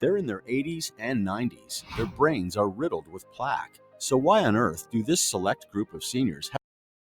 They're in their 80s and 90s. Their brains are riddled with plaque. So why on earth do this select group of seniors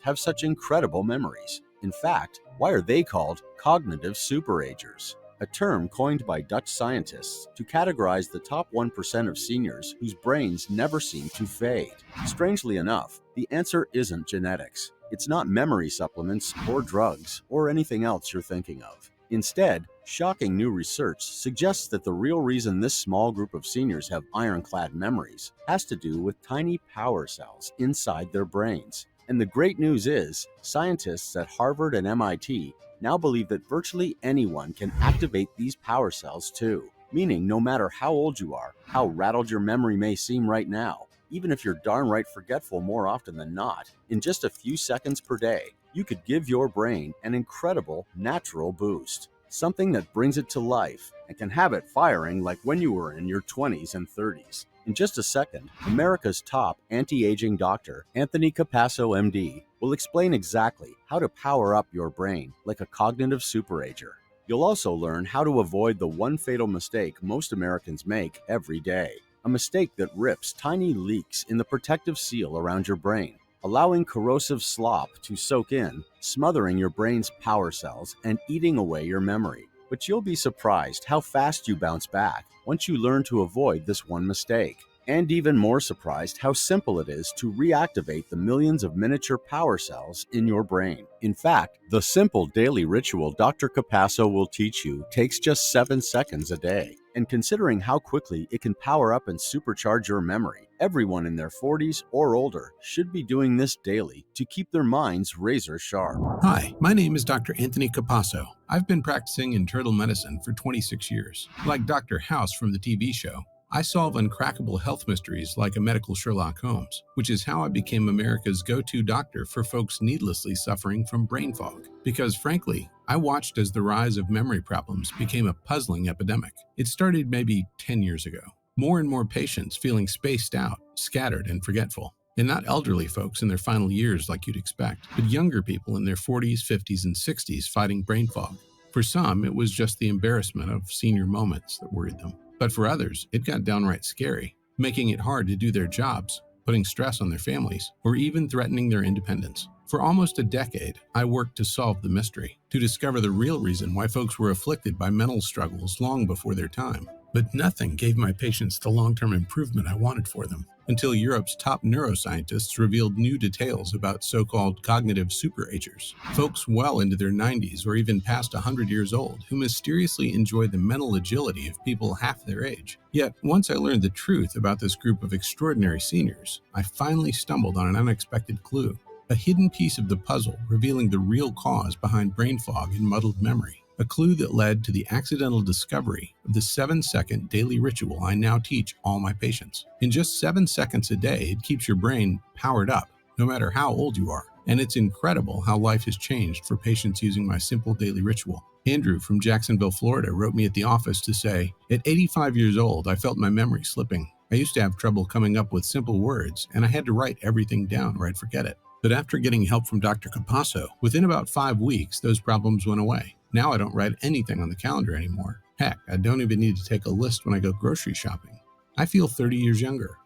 have such incredible memories? In fact, why are they called cognitive superagers? A term coined by Dutch scientists to categorize the top 1% of seniors whose brains never seem to fade. Strangely enough, the answer isn't genetics. It's not memory supplements or drugs or anything else you're thinking of. Instead, shocking new research suggests that the real reason this small group of seniors have ironclad memories has to do with tiny power cells inside their brains. And the great news is, scientists at Harvard and MIT now believe that virtually anyone can activate these power cells too. Meaning, no matter how old you are, how rattled your memory may seem right now, even if you're darn right forgetful more often than not, in just a few seconds per day, you could give your brain an incredible natural boost. Something that brings it to life and can have it firing like when you were in your 20s and 30s. In just a second, America's top anti-aging doctor, Anthony Capasso, MD, will explain exactly how to power up your brain like a cognitive superager. You'll also learn how to avoid the one fatal mistake most Americans make every day, a mistake that rips tiny leaks in the protective seal around your brain, allowing corrosive slop to soak in, smothering your brain's power cells and eating away your memory. But you'll be surprised how fast you bounce back once you learn to avoid this one mistake. And even more surprised how simple it is to reactivate the millions of miniature power cells in your brain. In fact, the simple daily ritual Dr. Capasso will teach you takes just 7 seconds a day. And considering how quickly it can power up and supercharge your memory, everyone in their 40s or older should be doing this daily to keep their minds razor sharp. Hi, my name is Dr. Anthony Capasso. I've been practicing internal medicine for 26 years. Like Dr. House from the TV show, I solve uncrackable health mysteries like a medical Sherlock Holmes, which is how I became America's go-to doctor for folks needlessly suffering from brain fog. Because frankly, I watched as the rise of memory problems became a puzzling epidemic. It started maybe 10 years ago. More and more patients feeling spaced out, scattered, and forgetful. And not elderly folks in their final years like you'd expect, but younger people in their 40s, 50s, and 60s fighting brain fog. For some, it was just the embarrassment of senior moments that worried them. But for others, it got downright scary, making it hard to do their jobs, putting stress on their families, or even threatening their independence. For almost a decade, I worked to solve the mystery, to discover the real reason why folks were afflicted by mental struggles long before their time. But nothing gave my patients the long-term improvement I wanted for them, until Europe's top neuroscientists revealed new details about so-called cognitive superagers, folks well into their 90s or even past 100 years old who mysteriously enjoy the mental agility of people half their age. Yet, once I learned the truth about this group of extraordinary seniors, I finally stumbled on an unexpected clue, a hidden piece of the puzzle revealing the real cause behind brain fog and muddled memory. A clue that led to the accidental discovery of the 7-second daily ritual I now teach all my patients. In just 7 seconds a day, it keeps your brain powered up, no matter how old you are. And it's incredible how life has changed for patients using my simple daily ritual. Andrew from Jacksonville, Florida wrote me at the office to say, "At 85 years old, I felt my memory slipping. I used to have trouble coming up with simple words, and I had to write everything down or I'd forget it. But after getting help from Dr. Capasso, within about 5 weeks, those problems went away. Now I don't write anything on the calendar anymore. Heck, I don't even need to take a list when I go grocery shopping. I feel 30 years younger."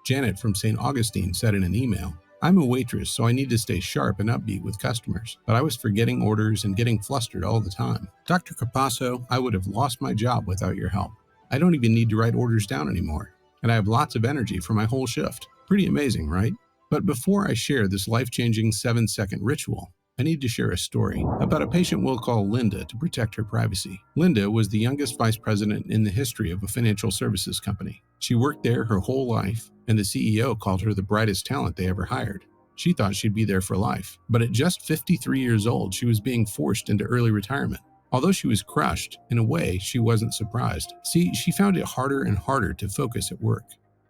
Janet from St. Augustine said in an email, "I'm a waitress, so I need to stay sharp and upbeat with customers, but I was forgetting orders and getting flustered all the time. Dr. Capasso, I would have lost my job without your help. I don't even need to write orders down anymore, and I have lots of energy for my whole shift." Pretty amazing, right? But before I share this life-changing 7-second ritual, I need to share a story about a patient we'll call Linda to protect her privacy. Linda was the youngest vice president in the history of a financial services company. She worked there her whole life, and the CEO called her the brightest talent they ever hired. She thought she'd be there for life, but at just 53 years old, she was being forced into early retirement. Although she was crushed, in a way, she wasn't surprised. See, she found it harder and harder to focus at work,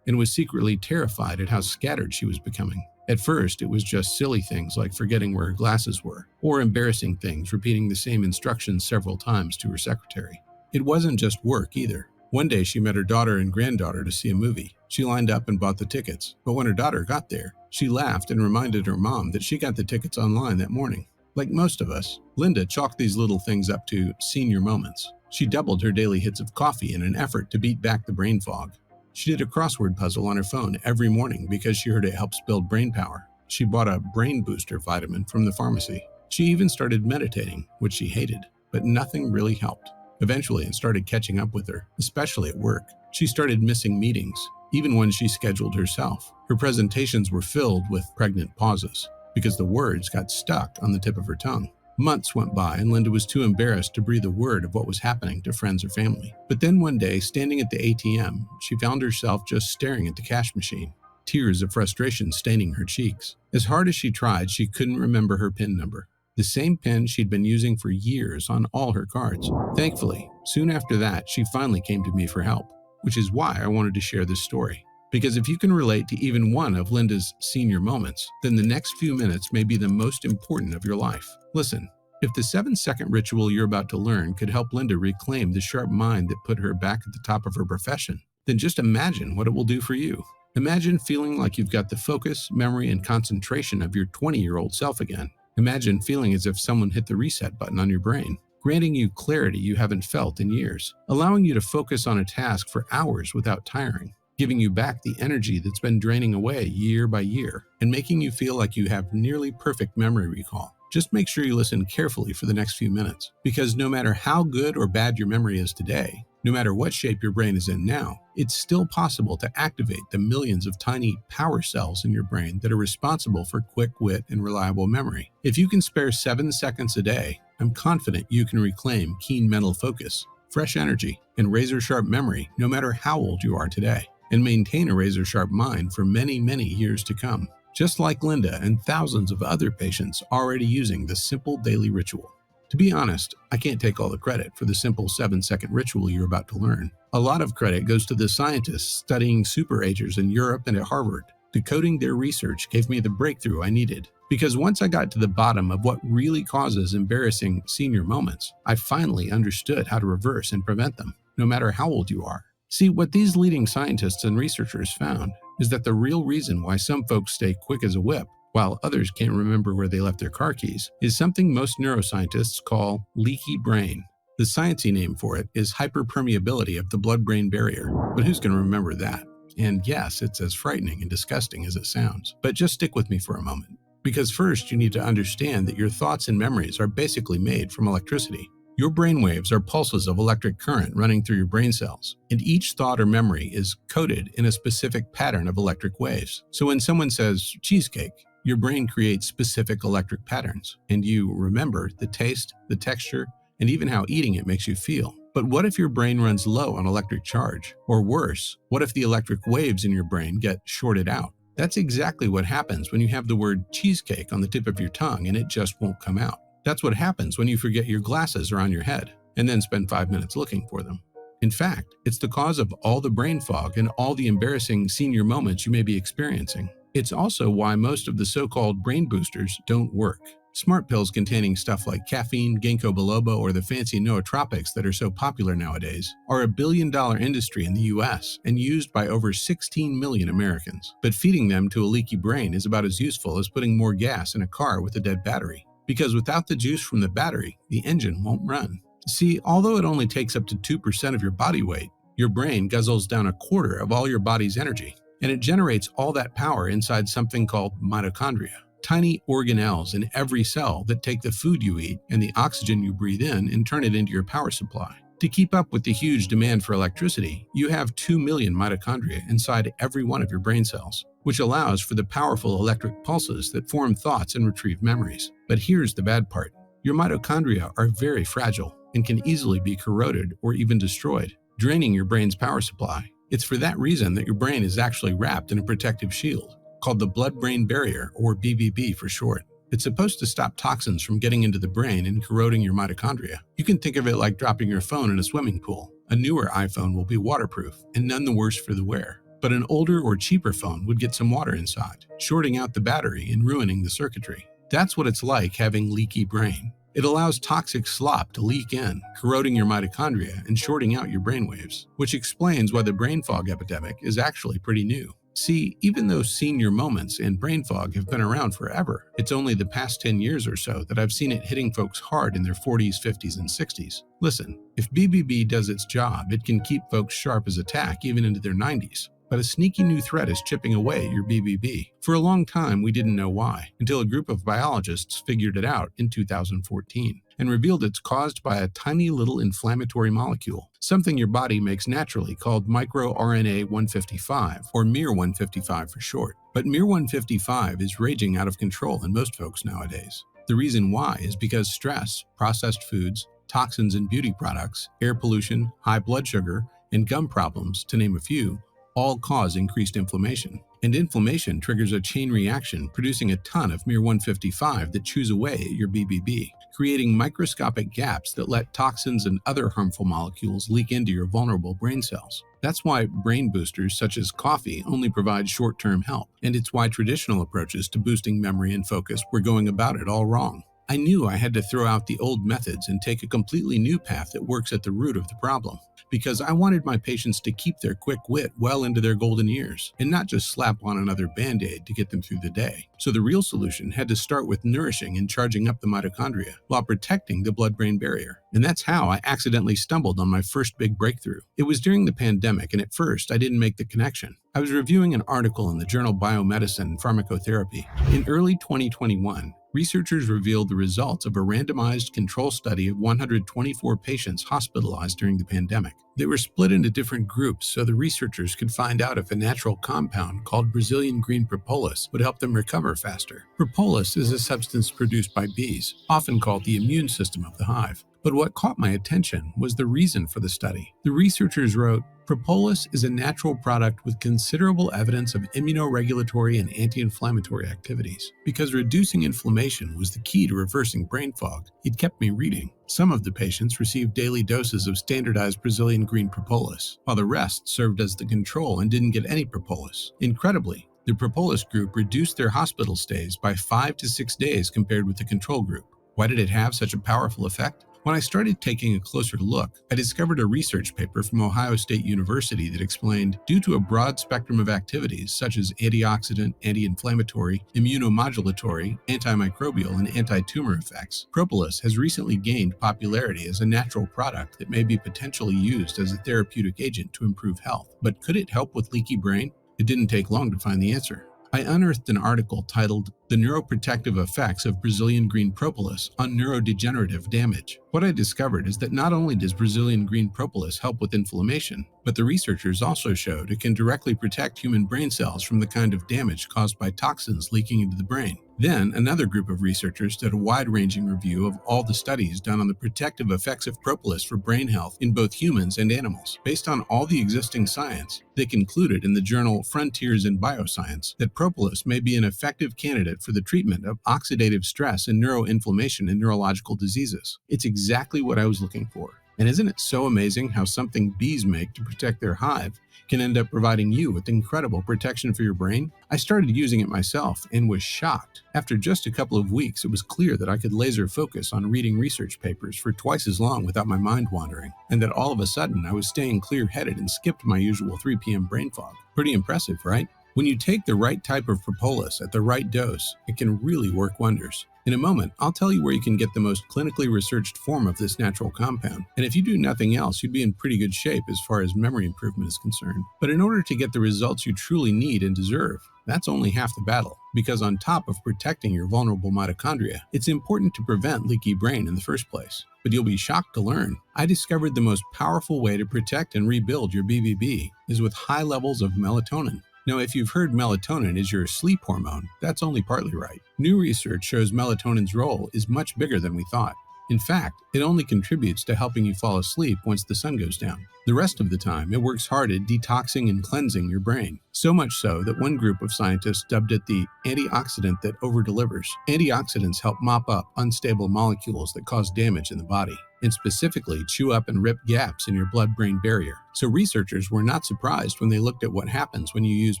and was secretly terrified at how scattered she was becoming. At first, it was just silly things like forgetting where her glasses were, or embarrassing things, repeating the same instructions several times to her secretary. It wasn't just work either. One day, she met her daughter and granddaughter to see a movie. She lined up and bought the tickets, but when her daughter got there, she laughed and reminded her mom that she got the tickets online that morning. Like most of us, Linda chalked these little things up to senior moments. She doubled her daily hits of coffee in an effort to beat back the brain fog. She did a crossword puzzle on her phone every morning because she heard it helps build brain power. She bought a brain booster vitamin from the pharmacy. She even started meditating, which she hated, but nothing really helped. Eventually, it started catching up with her, especially at work. She started missing meetings, even when she scheduled herself. Her presentations were filled with pregnant pauses because the words got stuck on the tip of her tongue. Months went by and Linda was too embarrassed to breathe a word of what was happening to friends or family. But then one day, standing at the ATM, she found herself just staring at the cash machine, tears of frustration staining her cheeks. As hard as she tried, she couldn't remember her PIN number, the same PIN she'd been using for years on all her cards. Thankfully, soon after that, she finally came to me for help, which is why I wanted to share this story. Because if you can relate to even one of Linda's senior moments, then the next few minutes may be the most important of your life. Listen, if the 7-second ritual you're about to learn could help Linda reclaim the sharp mind that put her back at the top of her profession, then just imagine what it will do for you. Imagine feeling like you've got the focus, memory, and concentration of your 20-year-old self again. Imagine feeling as if someone hit the reset button on your brain, granting you clarity you haven't felt in years, allowing you to focus on a task for hours without tiring, giving you back the energy that's been draining away year by year, and making you feel like you have nearly perfect memory recall. Just make sure you listen carefully for the next few minutes, because no matter how good or bad your memory is today, no matter what shape your brain is in now, it's still possible to activate the millions of tiny power cells in your brain that are responsible for quick wit and reliable memory. If you can spare 7 seconds a day, I'm confident you can reclaim keen mental focus, fresh energy, and razor-sharp memory no matter how old you are today, and maintain a razor-sharp mind for many, many years to come. Just like Linda and thousands of other patients already using this simple daily ritual. To be honest, I can't take all the credit for the simple 7-second ritual you're about to learn. A lot of credit goes to the scientists studying superagers in Europe and at Harvard. Decoding their research gave me the breakthrough I needed. Because once I got to the bottom of what really causes embarrassing senior moments, I finally understood how to reverse and prevent them, no matter how old you are. See, what these leading scientists and researchers found is that the real reason why some folks stay quick as a whip, while others can't remember where they left their car keys, is something most neuroscientists call leaky brain. The sciencey name for it is hyperpermeability of the blood-brain barrier, but who's going to remember that? And yes, it's as frightening and disgusting as it sounds. But just stick with me for a moment, because first you need to understand that your thoughts and memories are basically made from electricity. Your brainwaves are pulses of electric current running through your brain cells, and each thought or memory is coded in a specific pattern of electric waves. So when someone says cheesecake, your brain creates specific electric patterns, and you remember the taste, the texture, and even how eating it makes you feel. But what if your brain runs low on electric charge? Or worse, what if the electric waves in your brain get shorted out? That's exactly what happens when you have the word cheesecake on the tip of your tongue and it just won't come out. That's what happens when you forget your glasses are on your head and then spend 5 minutes looking for them. In fact, it's the cause of all the brain fog and all the embarrassing senior moments you may be experiencing. It's also why most of the so-called brain boosters don't work. Smart pills containing stuff like caffeine, ginkgo biloba, or the fancy nootropics that are so popular nowadays are a billion-dollar industry in the US and used by over 16 million Americans. But feeding them to a leaky brain is about as useful as putting more gas in a car with a dead battery. Because without the juice from the battery, the engine won't run. See, although it only takes up to 2% of your body weight, your brain guzzles down a quarter of all your body's energy, and it generates all that power inside something called mitochondria. Tiny organelles in every cell that take the food you eat and the oxygen you breathe in and turn it into your power supply. To keep up with the huge demand for electricity, you have 2 million mitochondria inside every one of your brain cells, which allows for the powerful electric pulses that form thoughts and retrieve memories. But here's the bad part. Your mitochondria are very fragile and can easily be corroded or even destroyed, draining your brain's power supply. It's for that reason that your brain is actually wrapped in a protective shield, called the blood-brain barrier, or BBB for short. It's supposed to stop toxins from getting into the brain and corroding your mitochondria. You can think of it like dropping your phone in a swimming pool. A newer iPhone will be waterproof and none the worse for the wear. But an older or cheaper phone would get some water inside, shorting out the battery and ruining the circuitry. That's what it's like having leaky brain. It allows toxic slop to leak in, corroding your mitochondria and shorting out your brainwaves, which explains why the brain fog epidemic is actually pretty new. See, even though senior moments and brain fog have been around forever, it's only the past 10 years or so that I've seen it hitting folks hard in their 40s, 50s, and 60s. Listen, if BBB does its job, it can keep folks sharp as a tack even into their 90s. But a sneaky new threat is chipping away at your BBB. For a long time, we didn't know why, until a group of biologists figured it out in 2014 and revealed it's caused by a tiny little inflammatory molecule, something your body makes naturally called microRNA 155, or miR-155 for short. But miR-155 is raging out of control in most folks nowadays. The reason why is because stress, processed foods, toxins in beauty products, air pollution, high blood sugar, and gum problems, to name a few, all cause increased inflammation. And inflammation triggers a chain reaction, producing a ton of miR-155 that chews away at your BBB, creating microscopic gaps that let toxins and other harmful molecules leak into your vulnerable brain cells. That's why brain boosters such as coffee only provide short-term help, and it's why traditional approaches to boosting memory and focus were going about it all wrong. I knew I had to throw out the old methods and take a completely new path that works at the root of the problem, because I wanted my patients to keep their quick wit well into their golden years and not just slap on another Band-Aid to get them through the day. So the real solution had to start with nourishing and charging up the mitochondria while protecting the blood-brain barrier. And that's how I accidentally stumbled on my first big breakthrough. It was during the pandemic, and at first I didn't make the connection. I was reviewing an article in the journal Biomedicine and Pharmacotherapy. In early 2021, researchers revealed the results of a randomized control study of 124 patients hospitalized during the pandemic. They were split into different groups so the researchers could find out if a natural compound called Brazilian green propolis would help them recover faster. Propolis is a substance produced by bees, often called the immune system of the hive. But what caught my attention was the reason for the study. The researchers wrote, "Propolis is a natural product with considerable evidence of immunoregulatory and anti-inflammatory activities. Because reducing inflammation was the key to reversing brain fog, it kept me reading. Some of the patients received daily doses of standardized Brazilian green propolis, while the rest served as the control and didn't get any propolis. Incredibly, the propolis group reduced their hospital stays by 5 to 6 days compared with the control group. Why did it have such a powerful effect? When I started taking a closer look, I discovered a research paper from Ohio State University that explained, due to a broad spectrum of activities such as antioxidant, anti-inflammatory, immunomodulatory, antimicrobial, and anti-tumor effects, propolis has recently gained popularity as a natural product that may be potentially used as a therapeutic agent to improve health. But could it help with leaky brain? It didn't take long to find the answer. I unearthed an article titled "The Neuroprotective Effects of Brazilian Green Propolis on Neurodegenerative Damage." What I discovered is that not only does Brazilian green propolis help with inflammation, but the researchers also showed it can directly protect human brain cells from the kind of damage caused by toxins leaking into the brain. Then, another group of researchers did a wide-ranging review of all the studies done on the protective effects of propolis for brain health in both humans and animals. Based on all the existing science, they concluded in the journal Frontiers in Bioscience that propolis may be an effective candidate for the treatment of oxidative stress and neuroinflammation in neurological diseases. It's exactly what I was looking for. And isn't it so amazing how something bees make to protect their hive can end up providing you with incredible protection for your brain? I started using it myself and was shocked. After just a couple of weeks, it was clear that I could laser focus on reading research papers for twice as long without my mind wandering, and that all of a sudden I was staying clear-headed and skipped my usual 3 p.m. brain fog. Pretty impressive, right? When you take the right type of propolis at the right dose, it can really work wonders. In a moment, I'll tell you where you can get the most clinically researched form of this natural compound. And if you do nothing else, you'd be in pretty good shape as far as memory improvement is concerned. But in order to get the results you truly need and deserve, that's only half the battle. Because on top of protecting your vulnerable mitochondria, it's important to prevent leaky brain in the first place. But you'll be shocked to learn, I discovered the most powerful way to protect and rebuild your BBB is with high levels of melatonin. Now, if you've heard melatonin is your sleep hormone, that's only partly right. New research shows melatonin's role is much bigger than we thought. In fact, it only contributes to helping you fall asleep once the sun goes down. The rest of the time, it works hard at detoxing and cleansing your brain. So much so that one group of scientists dubbed it the antioxidant that overdelivers. Antioxidants help mop up unstable molecules that cause damage in the body, and specifically chew up and rip gaps in your blood-brain barrier. So researchers were not surprised when they looked at what happens when you use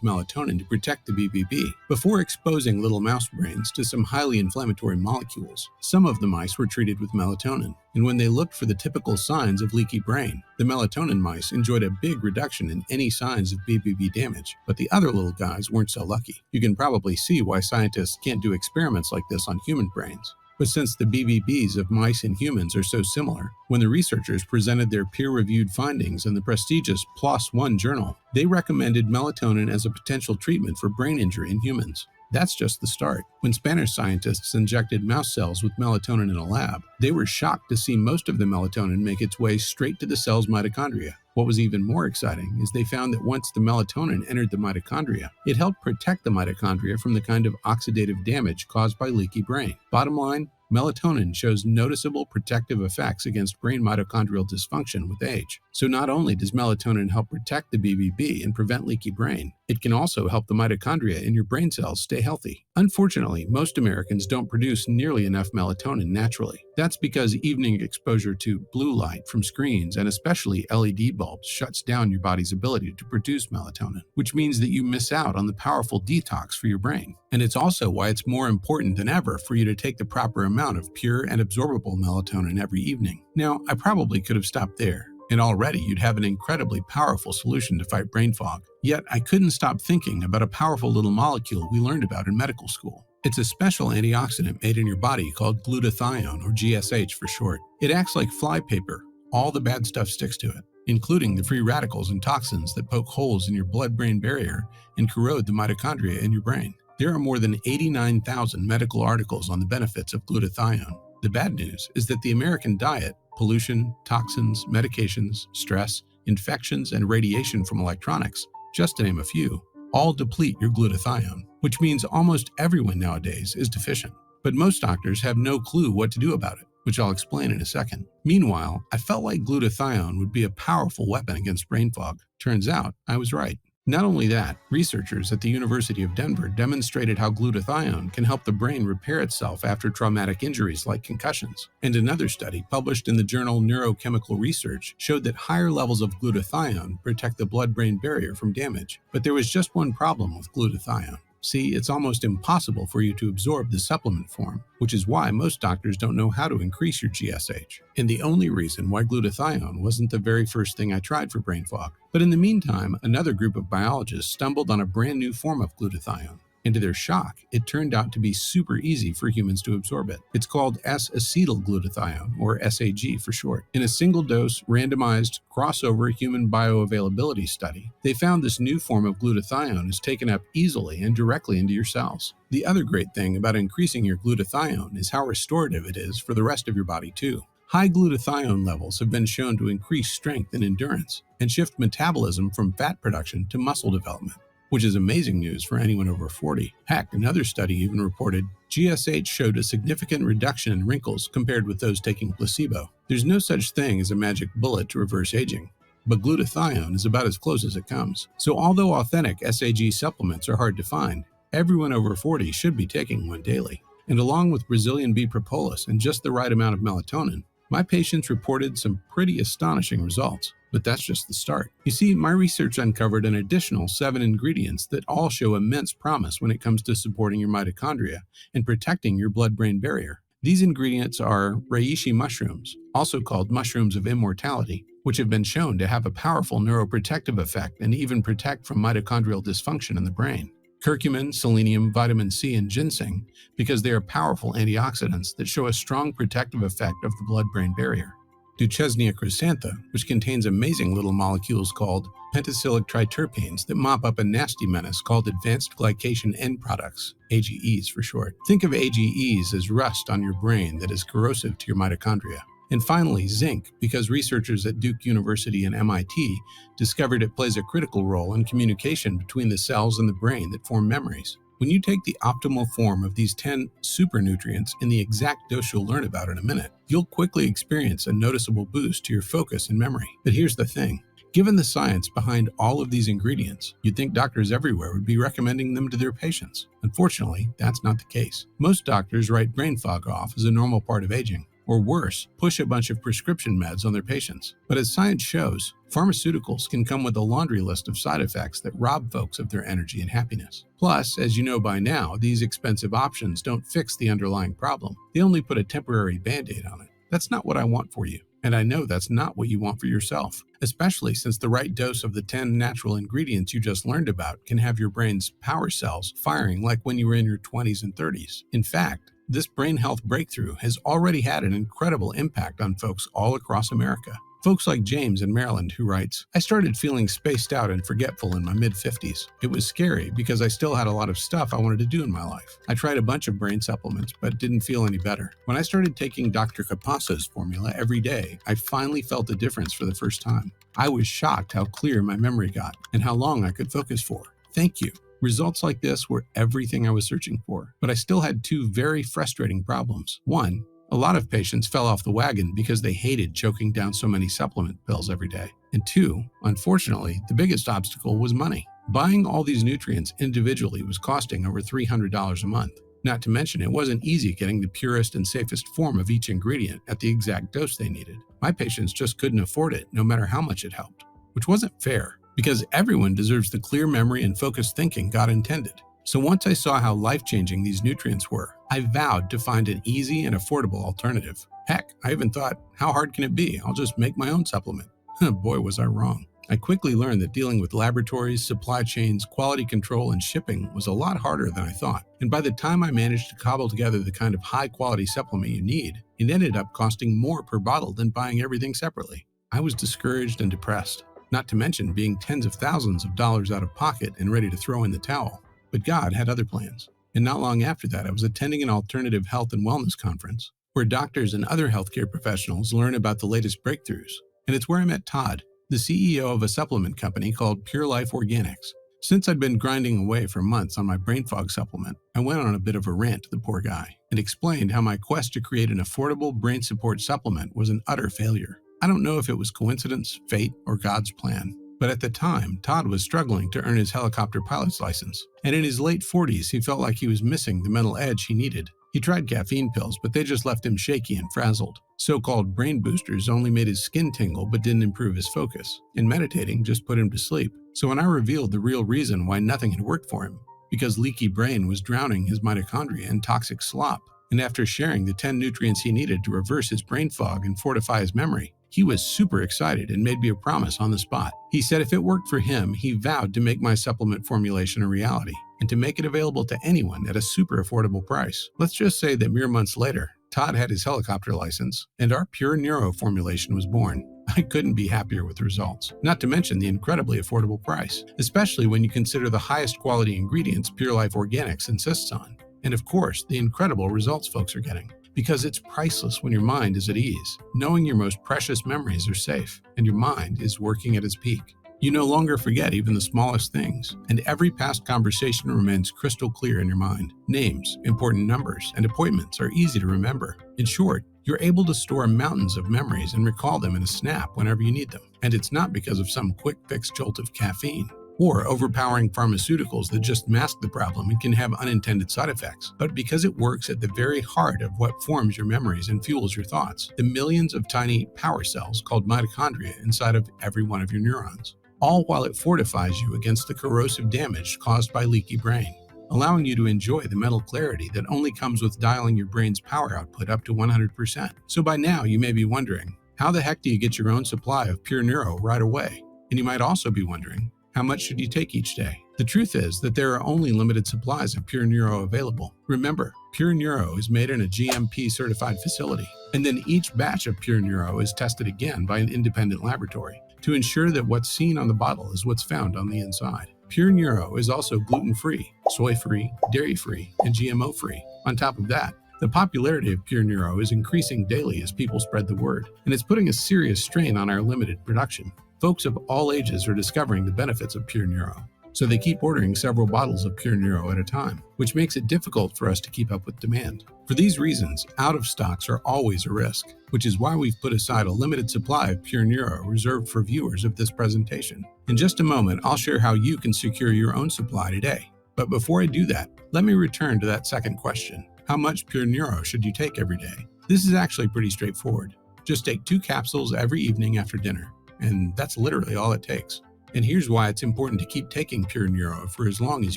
melatonin to protect the BBB. Before exposing little mouse brains to some highly inflammatory molecules, some of the mice were treated with melatonin. And when they looked for the typical signs of leaky brain, the melatonin mice enjoyed a big reduction in any signs of BBB damage, but the other little guys weren't so lucky. You can probably see why scientists can't do experiments like this on human brains. But since the BBBs of mice and humans are so similar, when the researchers presented their peer-reviewed findings in the prestigious PLOS One journal, they recommended melatonin as a potential treatment for brain injury in humans. That's just the start. When Spanish scientists injected mouse cells with melatonin in a lab, they were shocked to see most of the melatonin make its way straight to the cell's mitochondria. What was even more exciting is they found that once the melatonin entered the mitochondria, it helped protect the mitochondria from the kind of oxidative damage caused by leaky brain. Bottom line, melatonin shows noticeable protective effects against brain mitochondrial dysfunction with age. So not only does melatonin help protect the BBB and prevent leaky brain, it can also help the mitochondria in your brain cells stay healthy. Unfortunately, most Americans don't produce nearly enough melatonin naturally. That's because evening exposure to blue light from screens and especially LED bulbs shuts down your body's ability to produce melatonin, which means that you miss out on the powerful detox for your brain. And it's also why it's more important than ever for you to take the proper amount of pure and absorbable melatonin every evening. Now, I probably could have stopped there, and already you'd have an incredibly powerful solution to fight brain fog. Yet, I couldn't stop thinking about a powerful little molecule we learned about in medical school. It's a special antioxidant made in your body called glutathione, or GSH for short. It acts like flypaper. All the bad stuff sticks to it, including the free radicals and toxins that poke holes in your blood-brain barrier and corrode the mitochondria in your brain. There are more than 89,000 medical articles on the benefits of glutathione. The bad news is that the American diet, pollution, toxins, medications, stress, infections, and radiation from electronics, just to name a few, all deplete your glutathione, which means almost everyone nowadays is deficient. But most doctors have no clue what to do about it, which I'll explain in a second. Meanwhile, I felt like glutathione would be a powerful weapon against brain fog. Turns out, I was right. Not only that, researchers at the University of Denver demonstrated how glutathione can help the brain repair itself after traumatic injuries like concussions. And another study published in the journal Neurochemical Research showed that higher levels of glutathione protect the blood-brain barrier from damage. But there was just one problem with glutathione. See, it's almost impossible for you to absorb the supplement form, which is why most doctors don't know how to increase your GSH. And the only reason why glutathione wasn't the very first thing I tried for brain fog. But in the meantime, another group of biologists stumbled on a brand new form of glutathione. And to their shock, it turned out to be super easy for humans to absorb it. It's called S-acetylglutathione, or SAG for short. In a single-dose, randomized, crossover human bioavailability study, they found this new form of glutathione is taken up easily and directly into your cells. The other great thing about increasing your glutathione is how restorative it is for the rest of your body too. High glutathione levels have been shown to increase strength and endurance, and shift metabolism from fat production to muscle development, which is amazing news for anyone over 40. Heck, another study even reported GSH showed a significant reduction in wrinkles compared with those taking placebo. There's no such thing as a magic bullet to reverse aging, but glutathione is about as close as it comes. So although authentic SAG supplements are hard to find, everyone over 40 should be taking one daily. And along with Brazilian bee propolis and just the right amount of melatonin, my patients reported some pretty astonishing results. But that's just the start. You see, my research uncovered an additional 7 ingredients that all show immense promise when it comes to supporting your mitochondria and protecting your blood-brain barrier. These ingredients are reishi mushrooms, also called mushrooms of immortality, which have been shown to have a powerful neuroprotective effect and even protect from mitochondrial dysfunction in the brain. Curcumin, selenium, vitamin C, and ginseng, because they are powerful antioxidants that show a strong protective effect of the blood-brain barrier. Duchesnea chrysantha, which contains amazing little molecules called pentacyclic triterpenes that mop up a nasty menace called advanced glycation end products, AGEs for short. Think of AGEs as rust on your brain that is corrosive to your mitochondria. And finally, zinc, because researchers at Duke University and MIT discovered it plays a critical role in communication between the cells in the brain that form memories. When you take the optimal form of these 10 super nutrients in the exact dose you'll learn about in a minute, you'll quickly experience a noticeable boost to your focus and memory. But here's the thing. Given the science behind all of these ingredients, you'd think doctors everywhere would be recommending them to their patients. Unfortunately, that's not the case. Most doctors write brain fog off as a normal part of aging, or worse, push a bunch of prescription meds on their patients. But as science shows, pharmaceuticals can come with a laundry list of side effects that rob folks of their energy and happiness. Plus, as you know by now, these expensive options don't fix the underlying problem. They only put a temporary band-aid on it. That's not what I want for you. And I know that's not what you want for yourself, especially since the right dose of the 10 natural ingredients you just learned about can have your brain's power cells firing like when you were in your 20s and 30s. In fact, this brain health breakthrough has already had an incredible impact on folks all across America. Folks like James in Maryland, who writes, I started feeling spaced out and forgetful in my mid-50s. It was scary because I still had a lot of stuff I wanted to do in my life. I tried a bunch of brain supplements, but didn't feel any better. When I started taking Dr. Capasso's formula every day, I finally felt a difference for the first time. I was shocked how clear my memory got and how long I could focus for. Thank you. Results like this were everything I was searching for, but I still had two very frustrating problems. One, a lot of patients fell off the wagon because they hated choking down so many supplement pills every day. And two, unfortunately, the biggest obstacle was money. Buying all these nutrients individually was costing over $300 a month. Not to mention, it wasn't easy getting the purest and safest form of each ingredient at the exact dose they needed. My patients just couldn't afford it, no matter how much it helped, which wasn't fair, because everyone deserves the clear memory and focused thinking God intended. So once I saw how life-changing these nutrients were, I vowed to find an easy and affordable alternative. Heck, I even thought, how hard can it be? I'll just make my own supplement. Boy, was I wrong. I quickly learned that dealing with laboratories, supply chains, quality control, and shipping was a lot harder than I thought. And by the time I managed to cobble together the kind of high-quality supplement you need, it ended up costing more per bottle than buying everything separately. I was discouraged and depressed, not to mention being tens of thousands of dollars out of pocket and ready to throw in the towel. But God had other plans. And not long after that, I was attending an alternative health and wellness conference where doctors and other healthcare professionals learn about the latest breakthroughs. And it's where I met Todd, the CEO of a supplement company called Pure Life Organics. Since I'd been grinding away for months on my brain fog supplement, I went on a bit of a rant to the poor guy and explained how my quest to create an affordable brain support supplement was an utter failure. I don't know if it was coincidence, fate, or God's plan. But at the time, Todd was struggling to earn his helicopter pilot's license, and in his late 40s, he felt like he was missing the mental edge he needed. He tried caffeine pills, but they just left him shaky and frazzled. So-called brain boosters only made his skin tingle but didn't improve his focus, and meditating just put him to sleep. So when I revealed the real reason why nothing had worked for him, because leaky brain was drowning his mitochondria in toxic slop, and after sharing the 10 nutrients he needed to reverse his brain fog and fortify his memory, he was super excited and made me a promise on the spot. He said if it worked for him, he vowed to make my supplement formulation a reality and to make it available to anyone at a super affordable price. Let's just say that mere months later, Todd had his helicopter license and our Pure Neuro formulation was born. I couldn't be happier with the results, not to mention the incredibly affordable price, especially when you consider the highest quality ingredients Pure Life Organics insists on. And of course, the incredible results folks are getting. Because it's priceless when your mind is at ease, knowing your most precious memories are safe, and your mind is working at its peak. You no longer forget even the smallest things, and every past conversation remains crystal clear in your mind. Names, important numbers, and appointments are easy to remember. In short, you're able to store mountains of memories and recall them in a snap whenever you need them. And it's not because of some quick fix jolt of caffeine or overpowering pharmaceuticals that just mask the problem and can have unintended side effects, but because it works at the very heart of what forms your memories and fuels your thoughts, the millions of tiny power cells called mitochondria inside of every one of your neurons, all while it fortifies you against the corrosive damage caused by leaky brain, allowing you to enjoy the mental clarity that only comes with dialing your brain's power output up to 100%. So by now you may be wondering, how the heck do you get your own supply of Pure Neuro right away? And you might also be wondering, how much should you take each day? The truth is that there are only limited supplies of Pure Neuro available. Remember, Pure Neuro is made in a GMP-certified facility, and then each batch of Pure Neuro is tested again by an independent laboratory to ensure that what's seen on the bottle is what's found on the inside. Pure Neuro is also gluten-free, soy-free, dairy-free, and GMO-free. On top of that, the popularity of Pure Neuro is increasing daily as people spread the word, and it's putting a serious strain on our limited production. Folks of all ages are discovering the benefits of Pure Neuro, so they keep ordering several bottles of Pure Neuro at a time, which makes it difficult for us to keep up with demand. For these reasons, out of stocks are always a risk, which is why we've put aside a limited supply of Pure Neuro reserved for viewers of this presentation. In just a moment, I'll share how you can secure your own supply today. But before I do that, let me return to that second question. How much Pure Neuro should you take every day? This is actually pretty straightforward. Just take 2 capsules every evening after dinner. And that's literally all it takes. And here's why it's important to keep taking Pure Neuro for as long as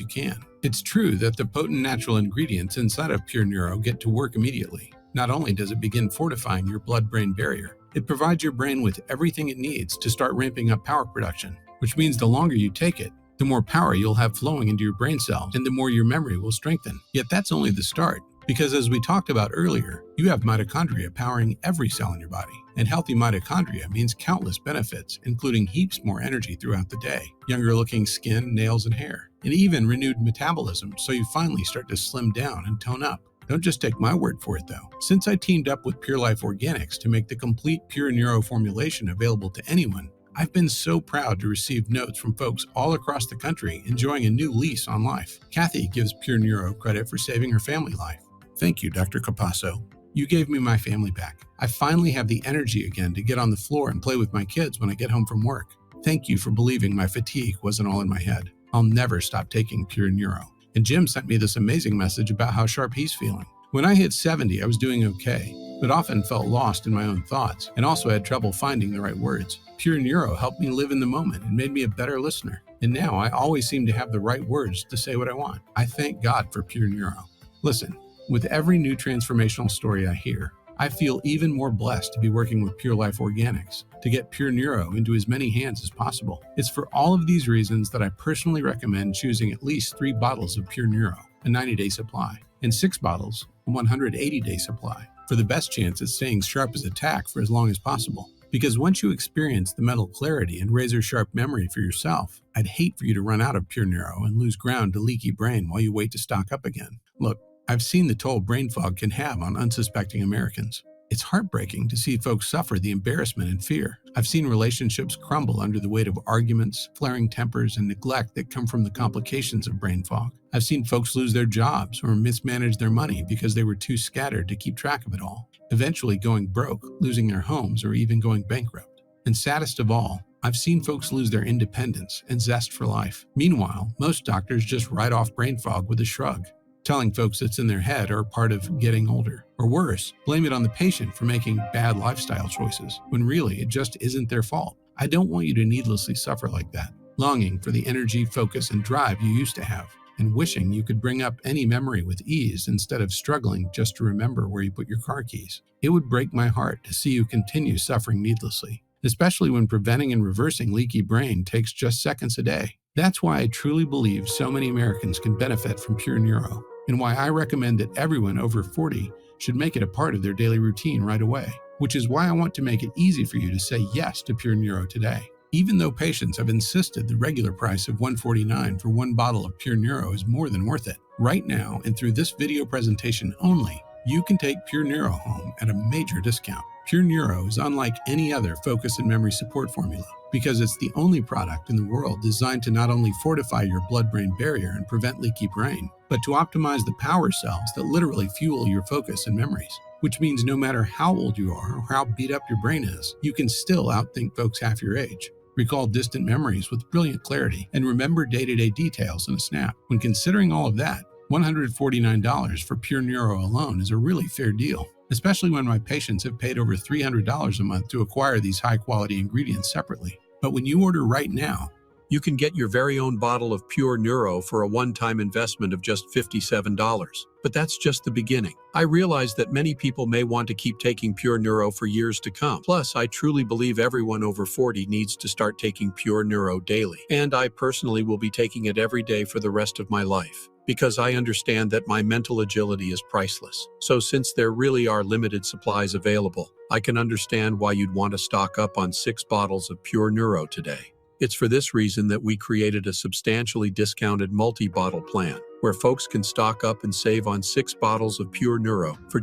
you can. It's true that the potent natural ingredients inside of Pure Neuro get to work immediately, Not only does it begin fortifying your blood-brain barrier, it provides your brain with everything it needs to start ramping up power production, which means the longer you take it, the more power you'll have flowing into your brain cells and the more your memory will strengthen. Yet that's only the start, because as we talked about earlier, you have mitochondria powering every cell in your body. And healthy mitochondria means countless benefits, including heaps more energy throughout the day, younger looking skin, nails, and hair, and even renewed metabolism so you finally start to slim down and tone up. Don't just take my word for it though. Since I teamed up with Pure Life Organics to make the complete Pure Neuro formulation available to anyone, I've been so proud to receive notes from folks all across the country enjoying a new lease on life. Kathy gives Pure Neuro credit for saving her family life. Thank you, Dr. Capasso. You gave me my family back. I finally have the energy again to get on the floor and play with my kids when I get home from work. Thank you for believing my fatigue wasn't all in my head. I'll never stop taking Pure Neuro. And Jim sent me this amazing message about how sharp he's feeling. When I hit 70, I was doing okay, but often felt lost in my own thoughts and also had trouble finding the right words. Pure Neuro helped me live in the moment and made me a better listener. And now I always seem to have the right words to say what I want. I thank God for Pure Neuro. Listen, with every new transformational story I hear, I feel even more blessed to be working with Pure Life Organics to get Pure Neuro into as many hands as possible. It's for all of these reasons that I personally recommend choosing at least 3 bottles of Pure Neuro, a 90-day supply, and 6 bottles, a 180-day supply, for the best chance at staying sharp as a tack for as long as possible. Because once you experience the mental clarity and razor-sharp memory for yourself, I'd hate for you to run out of Pure Neuro and lose ground to leaky brain while you wait to stock up again. Look, I've seen the toll brain fog can have on unsuspecting Americans. It's heartbreaking to see folks suffer the embarrassment and fear. I've seen relationships crumble under the weight of arguments, flaring tempers, and neglect that come from the complications of brain fog. I've seen folks lose their jobs or mismanage their money because they were too scattered to keep track of it all, eventually going broke, losing their homes, or even going bankrupt. And saddest of all, I've seen folks lose their independence and zest for life. Meanwhile, most doctors just write off brain fog with a shrug, telling folks it's in their head or part of getting older. Or worse, blame it on the patient for making bad lifestyle choices, when really it just isn't their fault. I don't want you to needlessly suffer like that, longing for the energy, focus, and drive you used to have, and wishing you could bring up any memory with ease instead of struggling just to remember where you put your car keys. It would break my heart to see you continue suffering needlessly, especially when preventing and reversing leaky brain takes just seconds a day. That's why I truly believe so many Americans can benefit from Pure Neuro, and why I recommend that everyone over 40 should make it a part of their daily routine right away, which is why I want to make it easy for you to say yes to Pure Neuro today. Even though patients have insisted the regular price of $149 for 1 bottle of Pure Neuro is more than worth it, right now and through this video presentation only, you can take Pure Neuro home at a major discount. Pure Neuro is unlike any other focus and memory support formula, because it's the only product in the world designed to not only fortify your blood-brain barrier and prevent leaky brain, but to optimize the power cells that literally fuel your focus and memories. Which means no matter how old you are or how beat up your brain is, you can still outthink folks half your age, recall distant memories with brilliant clarity, and remember day-to-day details in a snap. When considering all of that, $149 for Pure Neuro alone is a really fair deal, especially when my patients have paid over $300 a month to acquire these high-quality ingredients separately. But when you order right now, you can get your very own bottle of Pure Neuro for a one-time investment of just $57. But that's just the beginning. I realize that many people may want to keep taking Pure Neuro for years to come. Plus, I truly believe everyone over 40 needs to start taking Pure Neuro daily. And I personally will be taking it every day for the rest of my life, because I understand that my mental agility is priceless. So since there really are limited supplies available, I can understand why you'd want to stock up on 6 bottles of Pure Neuro today. It's for this reason that we created a substantially discounted multi-bottle plan, where folks can stock up and save on 6 bottles of Pure Neuro for